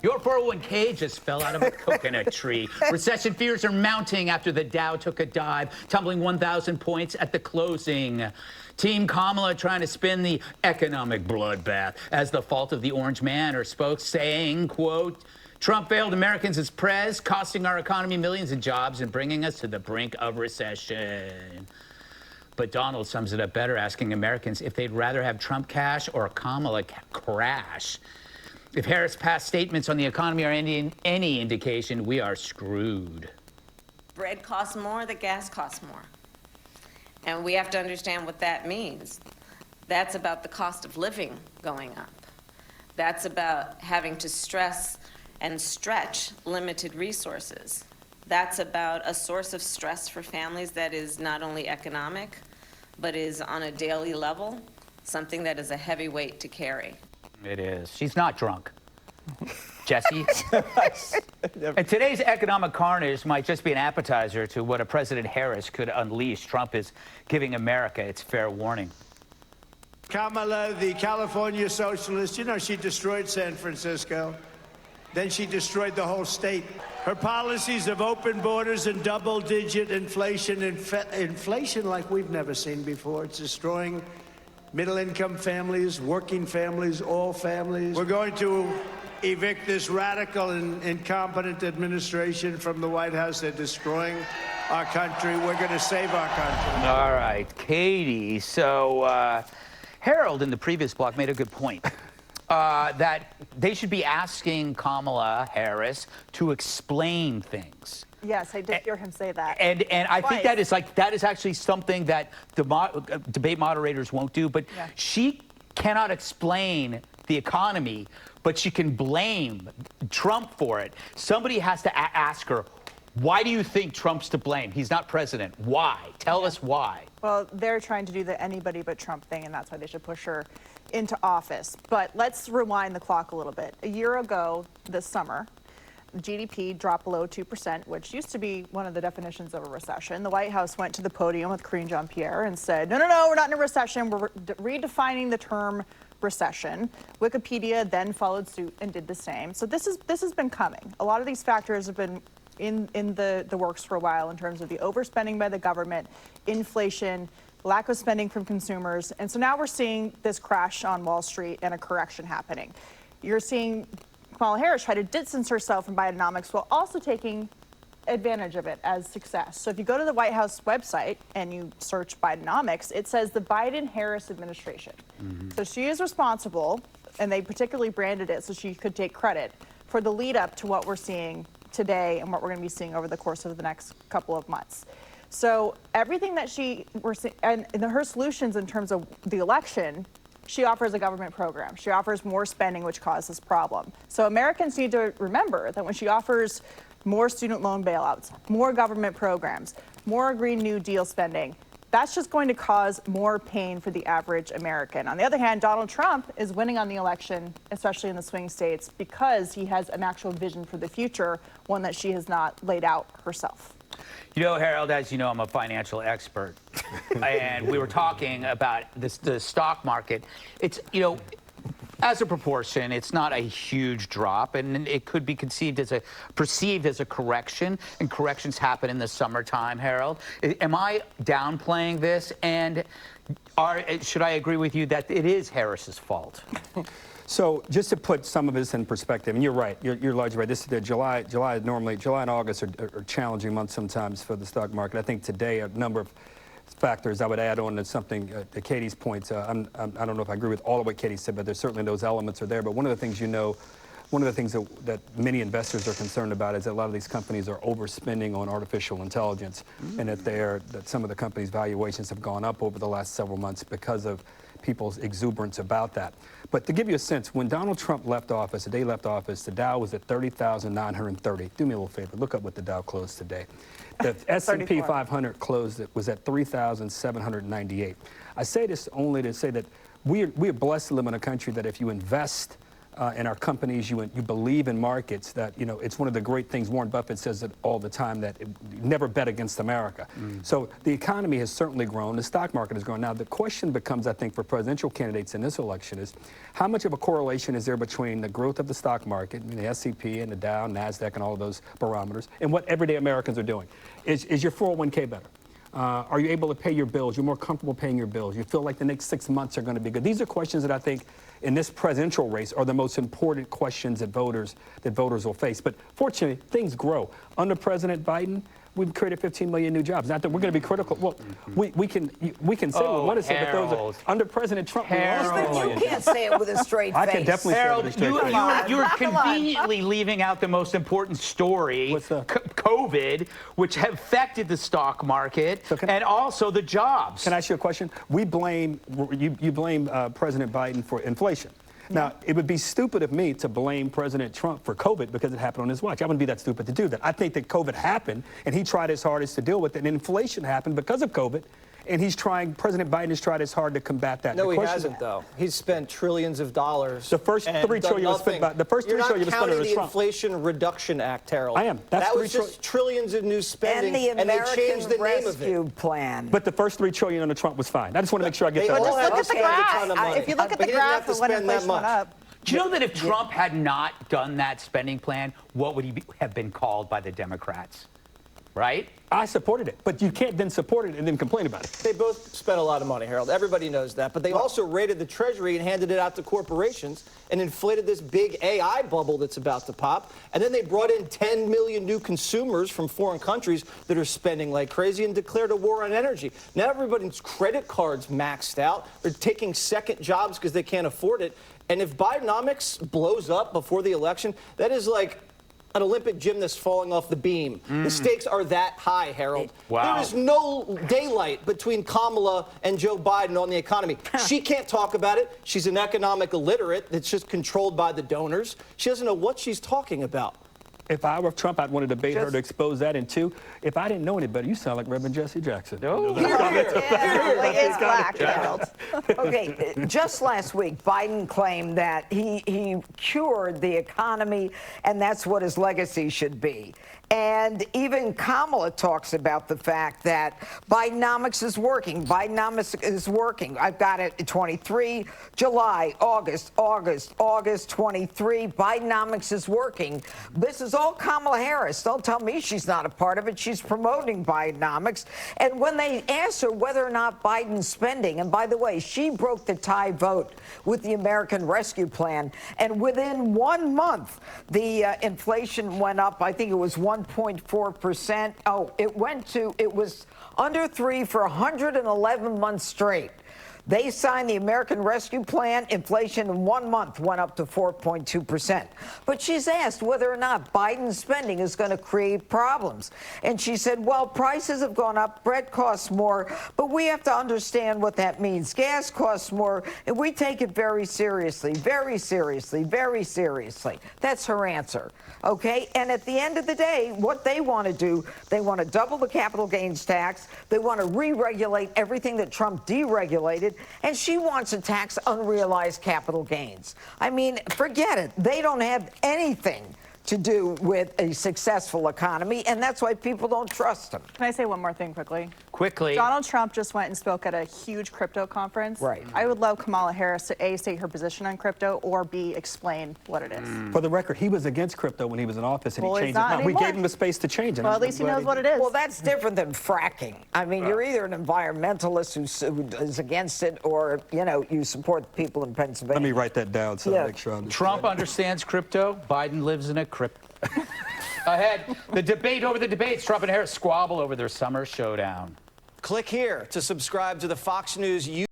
Your 401k just fell out of a coconut tree. Recession fears are mounting after the Dow took a dive, tumbling 1,000 points at the closing. Team Kamala trying to spin the economic bloodbath as the fault of the orange man, or spoke, saying, quote, Trump failed Americans as prez, costing our economy millions of jobs and bringing us to the brink of recession. But Donald sums it up better, asking Americans if they'd rather have Trump cash or Kamala crash. If Harris' past statements on the economy are any indication, we are screwed. Bread costs more, the gas costs more. And we have to understand what that means. That's about the cost of living going up. That's about having to stress and stretch limited resources. That's about a source of stress for families that is not only economic, but is on a daily level, something that is a heavy weight to carry. It is. She's not drunk. Jesse? And today's economic carnage might just be an appetizer to what a President Harris could unleash. Trump is giving America its fair warning. Kamala, the California socialist, you know, she destroyed San Francisco. Then she destroyed the whole state. Her policies of open borders and double-digit inflation, inflation like we've never seen before. It's destroying middle-income families, working families, all families. We're going to evict this radical and incompetent administration from the White House. They're destroying our country. We're going to save our country. All right, Katie. So Harold in the previous block made a good point. That they should be asking Kamala Harris to explain things. Yes, I did hear him say that. And I think that is actually something that the debate moderators won't do. But yeah. She cannot explain the economy, but she can blame Trump for it. Somebody has to ask her, why do you think Trump's to blame? He's not president. Why? Tell us why. Well, they're trying to do the anybody but Trump thing, and that's why they should push her into office. But let's rewind the clock a little bit. A year ago this summer, GDP dropped below 2%, which used to be one of the definitions of a recession. The White House went to the podium with Karine Jean-Pierre and said, no, we're not in a recession. We're redefining the term recession. Wikipedia then followed suit and did the same. So this has been coming. A lot of these factors have been in the works for a while in terms of the overspending by the government, inflation, lack of spending from consumers. And so now we're seeing this crash on Wall Street and a correction happening. You're seeing Kamala Harris try to distance herself from Bidenomics while also taking advantage of it as success. So if you go to the White House website and you search Bidenomics, it says the Biden-Harris administration. Mm-hmm. So she is responsible, and they particularly branded it so she could take credit for the lead up to what we're seeing today and what we're going to be seeing over the course of the next couple of months. So everything that we're seeing, and her solutions in terms of the election, she offers a government program. She offers more spending, which causes problem. So Americans need to remember that when she offers more student loan bailouts, more government programs, more Green New Deal spending, that's just going to cause more pain for the average American. On the other hand, Donald Trump is winning on the election, especially in the swing states, because he has an actual vision for the future, one that she has not laid out herself. You know, Harold, as you know, I'm a financial expert. And we were talking about the stock market. It's, you know, as a proportion, it's not a huge drop, and it could be perceived as a correction, and corrections happen in the summertime, Harold. Am I downplaying this? And should I agree with you that it is Harris's fault? So just to put some of this in perspective, and you're right, you're largely right. This is July and August are challenging months sometimes for the stock market. I think today a number of factors I would add on to something, to Katie's point. I don't know if I agree with all of what Katie said, but there's certainly those elements are there. But one of the things that many investors are concerned about is that a lot of these companies are overspending on artificial intelligence, and that some of the companies' valuations have gone up over the last several months because of people's exuberance about that. But to give you a sense, when Donald Trump left office, the day he left office, the Dow was at 30,930. Do me a little favor, look up what the Dow closed today. The S&P 500 was at 3,798. I say this only to say that we are blessed to live in a country that if you invest in our companies, you believe in markets, that, it's one of the great things. Warren Buffett says it all the time, that never bet against America. So the economy has certainly grown. The stock market has grown. Now, the question becomes, I think, for presidential candidates in this election is, how much of a correlation is there between the growth of the stock market, the S&P and the Dow, NASDAQ, and all of those barometers, and what everyday Americans are doing? Is your 401k better? Are you able to pay your bills? You're more comfortable paying your bills? You feel like the next 6 months are going to be good? These are questions that I think in this presidential race are the most important questions that voters will face. But fortunately, things grow. Under President Biden, we've created 15 million new jobs. Not that we're going to be critical. Well, we can say we want to say, but those are, under President Trump, we lost 10 million You can't say it with a straight face. I can definitely say it with a straight face. You're conveniently leaving out the most important story, What's that? COVID, which affected the stock market and also the jobs. Can I ask you a question? You blame President Biden for inflation. Now, it would be stupid of me to blame President Trump for COVID because it happened on his watch. I wouldn't be that stupid to do that. I think that COVID happened, and he tried his hardest to deal with it, and inflation happened because of COVID, and President Biden has tried his hard to combat that. No, he hasn't, though. He's spent trillions of dollars. The first $3 trillion was spent by the first $3 trillion was spent under the Trump. Inflation Reduction Act, Harold. I am. That was just trillions of new spending, And the they changed the American name of it. Rescue Plan. But the first $3 trillion under Trump was fine. I just want to make sure I get They that all right. had Look at to the spend a ton of graph. money. If you look at But the he didn't graph have to of when spend that inflation went much. up. Do you know that if Trump had not done that spending plan, what would he have been called by the Democrats? Right? I supported it, but you can't then support it and then complain about it. They both spent a lot of money, Harold. Everybody knows that. But they also raided the Treasury and handed it out to corporations and inflated this big AI bubble that's about to pop. And then they brought in 10 million new consumers from foreign countries that are spending like crazy and declared a war on energy. Now everybody's credit cards maxed out. They're taking second jobs because they can't afford it. And if Bidenomics blows up before the election, that is like an Olympic gymnast falling off the beam. The stakes are that high, Harold. Wow. There is no daylight between Kamala and Joe Biden on the economy. She can't talk about it. She's an economic illiterate that's just controlled by the donors. She doesn't know what she's talking about. If I were Trump, I'd want to debate her to expose that. And two, if I didn't know any better, you sound like Reverend Jesse Jackson. It's black, Harold. Okay, just last week, Biden claimed that he cured the economy, and that's what his legacy should be. And even Kamala talks about the fact that Bidenomics is working. Bidenomics is working. I've got it at 23, July, August, 23. Bidenomics is working. This is all Kamala Harris. Don't tell me she's not a part of it. She's promoting Bidenomics. And when they asked her whether or not Biden's spending, and by the way, she broke the tie vote with the American Rescue Plan, and within 1 month, the inflation went up. I think it was 1.4%. Oh, it was under 3 for 111 months straight. They signed the American Rescue Plan. Inflation in 1 month went up to 4.2%. But she's asked whether or not Biden's spending is going to create problems. And she said, well, prices have gone up, bread costs more, but we have to understand what that means. Gas costs more, and we take it very seriously, very seriously, very seriously. That's her answer. Okay? And at the end of the day, what they want to do, they want to double the capital gains tax. They want to re-regulate everything that Trump deregulated. And she wants to tax unrealized capital gains. I mean, forget it. They don't have anything to do with a successful economy, and that's why people don't trust them. Can I say one more thing quickly? Quickly. Donald Trump just went and spoke at a huge crypto conference. Right. I would love Kamala Harris to A, state her position on crypto, or B, explain what it is. For the record, he was against crypto when he was in office, and Well, he he's changed his not mind. We anymore. gave him the space to change it. Well, at least he knows what it is. Well, that's different than fracking. I mean, you're either an environmentalist who is against it, or, you support the people in Pennsylvania. Let me write that down so I Yeah. make sure I understand. Trump understands crypto. Biden lives in a crypto. Ahead, the debate over the debates. Trump and Harris squabble over their summer showdown. Click here to subscribe to the Fox News YouTube.